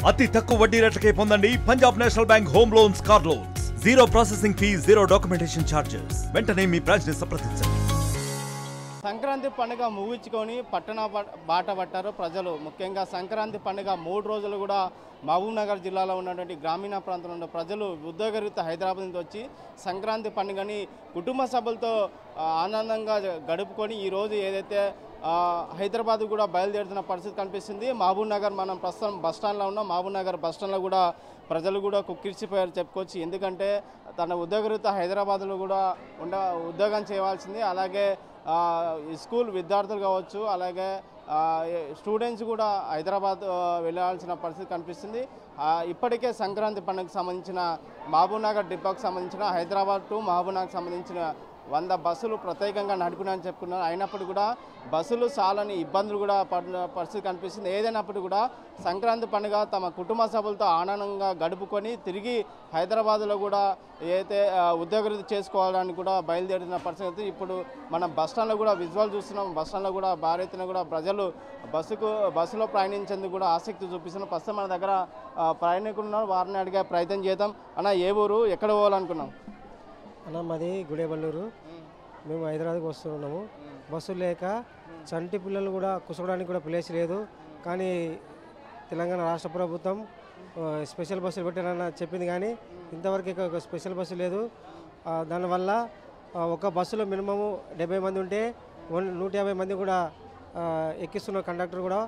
అతి తక్కువ వడ్డీ రేట్లకే పొందండి Punjab national bank home loans, car loans. Zero processing fee, zero documentation charges. వెంటనే మీ బ్రాంచ్ ని సంప్రదించండి. సంక్రాంతి పండుగ ముగించుకొని పట్టణ బాట పట్టారు ప్రజలు. ముఖ్యంగా సంక్రాంతి పండుగ 3 రోజులు కూడా మహబూబ్ నగర్ జిల్లాలో ఉన్నటువంటి గ్రామీణ ప్రాంతంలో ఉన్న ప్రజలు ఉద్యోగరీత్యా హైదరాబాద్ నుంచి వచ్చి సంక్రాంతి పండుగని కుటుంబ సభ్యులతో ఆనందంగా గడుపుకొని ఈరోజు ఏదైతే హైదరాబాద్ కూడా బయలుదేరుతున్న పరిస్థితి కనిపిస్తుంది. మహబూబ్ నగర్ మనం ప్రస్తుతం బస్టాండ్లో ఉన్నాం. మహబూబ్ నగర్ బస్టాండ్లో కూడా ప్రజలు కూడా కుక్కిర్చిపోయారు చెప్పుకోవచ్చు. ఎందుకంటే తన ఉద్యోగరీత్యా హైదరాబాద్లో కూడా ఉద్యోగం చేయవలసింది. అలాగే స్కూల్ విద్యార్థులు కావచ్చు, అలాగే స్టూడెంట్స్ కూడా హైదరాబాద్ వెళ్ళాల్సిన పరిస్థితి కనిపిస్తుంది. ఇప్పటికే సంక్రాంతి పండుగకు సంబంధించిన మహబూబ్ నగర్ డిపోకు సంబంధించిన హైదరాబాద్ టు మహబూబ్ నగర్ సంబంధించిన 100 బస్సులు ప్రత్యేకంగా నడిపినాయని చెప్పుకున్నారు. అయినప్పుడు కూడా బస్సులు చాలని ఇబ్బందులు కూడా పడిన పరిస్థితి కనిపిస్తుంది. ఏదైనప్పుడు కూడా సంక్రాంతి పండుగ తమ కుటుంబ సభ్యులతో ఆనందంగా గడుపుకొని తిరిగి హైదరాబాద్లో కూడా ఏదైతే ఉద్యోగరీతి చేసుకోవాలని కూడా బయలుదేరిన పరిస్థితి. ఇప్పుడు మనం బస్టాండ్లో కూడా విజువల్ చూస్తున్నాం. బస్టాండ్లో కూడా భారీ ఎత్తున కూడా ప్రజలు బస్సులో ప్రయాణించేందుకు కూడా ఆసక్తి చూపిస్తున్నారు. ప్రస్తుతం మన దగ్గర ప్రయాణికులు ఉన్నారు, వారిని అడిగే ప్రయత్నం చేద్దాం. అన్న, ఏ ఊరు, ఎక్కడ పోవాలనుకున్నాం? అన్న, మాది గుడేబల్లూరు. మేము హైదరాబాద్కి వస్తున్నాము. బస్సులు లేక చంటి పిల్లలు కూడా కూర్చోడానికి కూడా ప్లేస్ లేదు. కానీ తెలంగాణ రాష్ట్ర ప్రభుత్వం స్పెషల్ బస్సులు పెట్టారన్న చెప్పింది, కానీ ఇంతవరకు ఒక స్పెషల్ బస్సు లేదు. దానివల్ల ఒక బస్సులో మినిమము 70 మంది ఉంటే 150 మంది కూడా ఎక్కిస్తున్న కండక్టర్ కూడా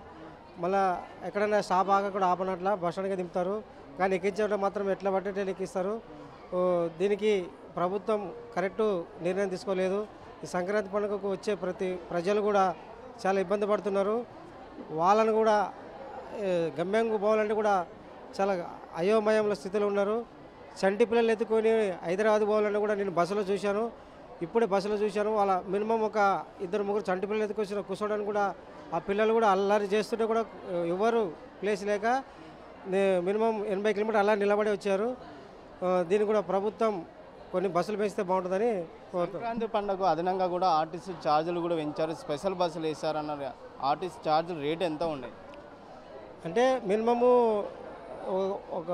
మళ్ళీ ఎక్కడైనా స్టాప్ ఆగా కూడా ఆపనట్ల బస్ స్టాండ్గా దింపుతారు. కానీ ఎక్కించడం మాత్రం ఎట్లా పట్టేటట్లు ఎక్కిస్తారు. దీనికి ప్రభుత్వం కరెక్టు నిర్ణయం తీసుకోలేదు. ఈ సంక్రాంతి పండుగకు వచ్చే ప్రజలు కూడా చాలా ఇబ్బంది పడుతున్నారు. వాళ్ళను కూడా గమ్యంకు పోవాలంటే కూడా చాలా అయోమయంలో స్థితిలో ఉన్నారు. చంటి పిల్లలు ఎత్తుకొని హైదరాబాద్ పోవాలంటే కూడా నేను బస్సులో చూశాను, ఇప్పుడే బస్సులో చూశాను. వాళ్ళ మినిమం ఒక 2-3 చంటి పిల్లలు ఎత్తుకొచ్చిన కూర్చోడానికి కూడా ఆ పిల్లలు కూడా అల్లరి చేస్తుంటే కూడా ఎవరు ప్లేస్ లేక మినిమం 80 కిలోమీటర్లు అలా నిలబడి వచ్చారు. దీన్ని కూడా ప్రభుత్వం కొన్ని బస్సులు పెంచితే బాగుంటుందని కోరుతాం. సంక్రాంతి పండుగ అదనంగా కూడా ఆర్టీసీ ఛార్జీలు కూడా పెంచారు, స్పెషల్ బస్సులు వేశారన్నారు. ఆర్టీసీ ఛార్జీలు రేట్ ఎంత ఉన్నాయి అంటే మినిమము ఒక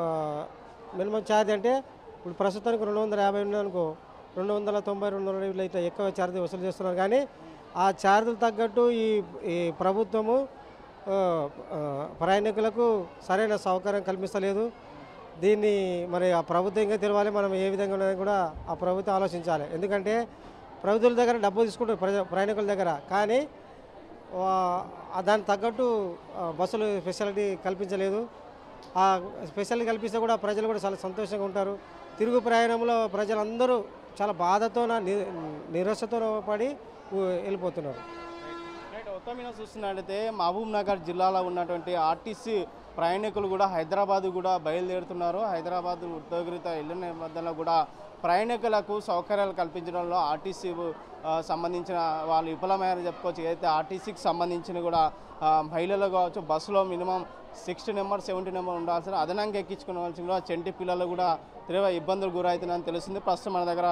మినిమం ఛార్జ్ అంటే ఇప్పుడు ప్రస్తుతానికి 250 ఉందనుకో, 290, 220 ఇట్లా ఎక్కువ ఛార్జ్ వసూలు చేస్తున్నారు. కానీ ఆ ఛార్జీలు తగ్గట్టు ఈ ప్రభుత్వము ప్రయాణికులకు సరైన సౌకర్యం కల్పిస్తలేదు. దీన్ని మరి ఆ ప్రభుత్వంగా తెలవాలి, మనం ఏ విధంగా ఉన్నదని కూడా ఆ ప్రభుత్వం ఆలోచించాలి. ఎందుకంటే ప్రభుత్వాల దగ్గర డబ్బు తీసుకుంటారు ప్రయాణికుల దగ్గర, కానీ దానికి తగ్గట్టు బస్సులు ఫెసిలిటీ కల్పించలేదు. ఆ ఫెసిలిటీ కల్పిస్తే కూడా ప్రజలు కూడా చాలా సంతోషంగా ఉంటారు. తిరుగు ప్రయాణంలో ప్రజలందరూ చాలా బాధతో నిరాశతో పడి వెళ్ళిపోతున్నారు. మొత్తం మీద చూస్తున్నట్టయితే మహబూబ్ నగర్ జిల్లాలో ఉన్నటువంటి ఆర్టీసీ ప్రయాణికులు కూడా హైదరాబాద్ కూడా బయలుదేరుతున్నారు. హైదరాబాద్ ఉద్యోగరీత్యా వెళ్ళిన నేపథ్యంలో కూడా ప్రయాణికులకు సౌకర్యాలు కల్పించడంలో ఆర్టీసీ సంబంధించిన వాళ్ళు విఫలమయ్యారని చెప్పుకోవచ్చు. ఏదైతే ఆర్టీసీకి సంబంధించిన కూడా మహిళలు కావచ్చు, బస్సులో మినిమం 60 నెంబర్ 70 నెంబర్ ఉండాల్సిన అదనంగా ఎక్కించుకోవాల్సిన కూడా చంటి పిల్లలు కూడా తీవ్ర ఇబ్బందులు గురవుతున్నాయని తెలుస్తుంది. ప్రస్తుతం మన దగ్గర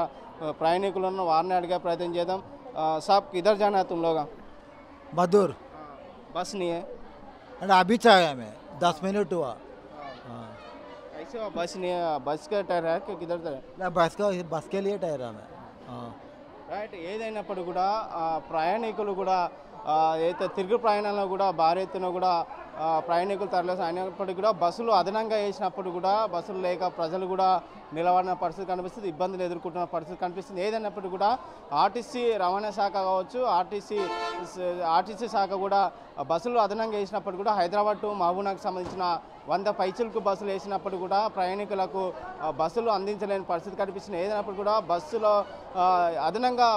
ప్రయాణికులను వారిని అడిగే ప్రయత్నం చేద్దాం. సాబ్ కిధర్ జానా హై తుమ్ లోగ్? मधुर बस नहीं है एंड अभी चाहे हमें 10 मिनट हुआ। ऐसे बस नहीं है, बस का टायर है कि किधर है? बस के लिए टायर हमें। రైట్. ఏదైనప్పుడు కూడా ప్రయాణికులు కూడా ఏదైతే తిరుగు ప్రయాణంలో కూడా భారీ ఎత్తున కూడా ప్రయాణికులు తరలిసి అయినప్పటికీ కూడా బస్సులు అదనంగా వేసినప్పుడు కూడా బస్సులు లేక ప్రజలు కూడా నిలబడిన పరిస్థితి కనిపిస్తుంది, ఇబ్బందులు ఎదుర్కొంటున్న పరిస్థితి కనిపిస్తుంది. ఏదైనప్పుడు కూడా ఆర్టీసీ రవాణా శాఖ కావచ్చు, ఆర్టీసీ శాఖ కూడా బస్సులు అదనంగా వేసినప్పుడు కూడా హైదరాబాద్ టు మహబూబ్నగర్కి సంబంధించిన 100 పైచిలకు బస్సులు వేసినప్పుడు కూడా ప్రయాణికులకు బస్సులు అందించలేని పరిస్థితి కనిపిస్తుంది. ఏదైనప్పుడు కూడా బస్సులో అదనంగా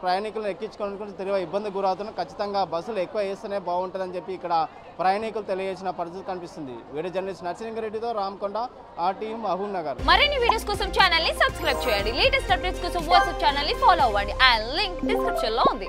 ప్రయాణికులను ఎక్కించుకోవడానికి తీవ్ర ఇబ్బంది గురవుతున్నారు. ఖచ్చితంగా బస్సులు ఎక్కువ వేస్తేనే బాగుంటుందని చెప్పి ఇక్కడ ప్రయాణికులు తెలియజేసిన పరిస్థితి కనిపిస్తుంది. వీడియో జర్నలిస్ట్ నరసింహారెడ్డితో రామకొండ, ఆర్టీవీ మహబూబ్ నగర్. మరిన్ని వీడియోస్ కోసం ఛానల్ ని సబ్స్క్రైబ్ చేయండి. లేటెస్ట్ అప్డేట్స్ కోసం వాట్సాప్ ఛానల్ ని ఫాలో అవ్వండి. ఆ లింక్ డిస్క్రిప్షన్ లో ఉంది.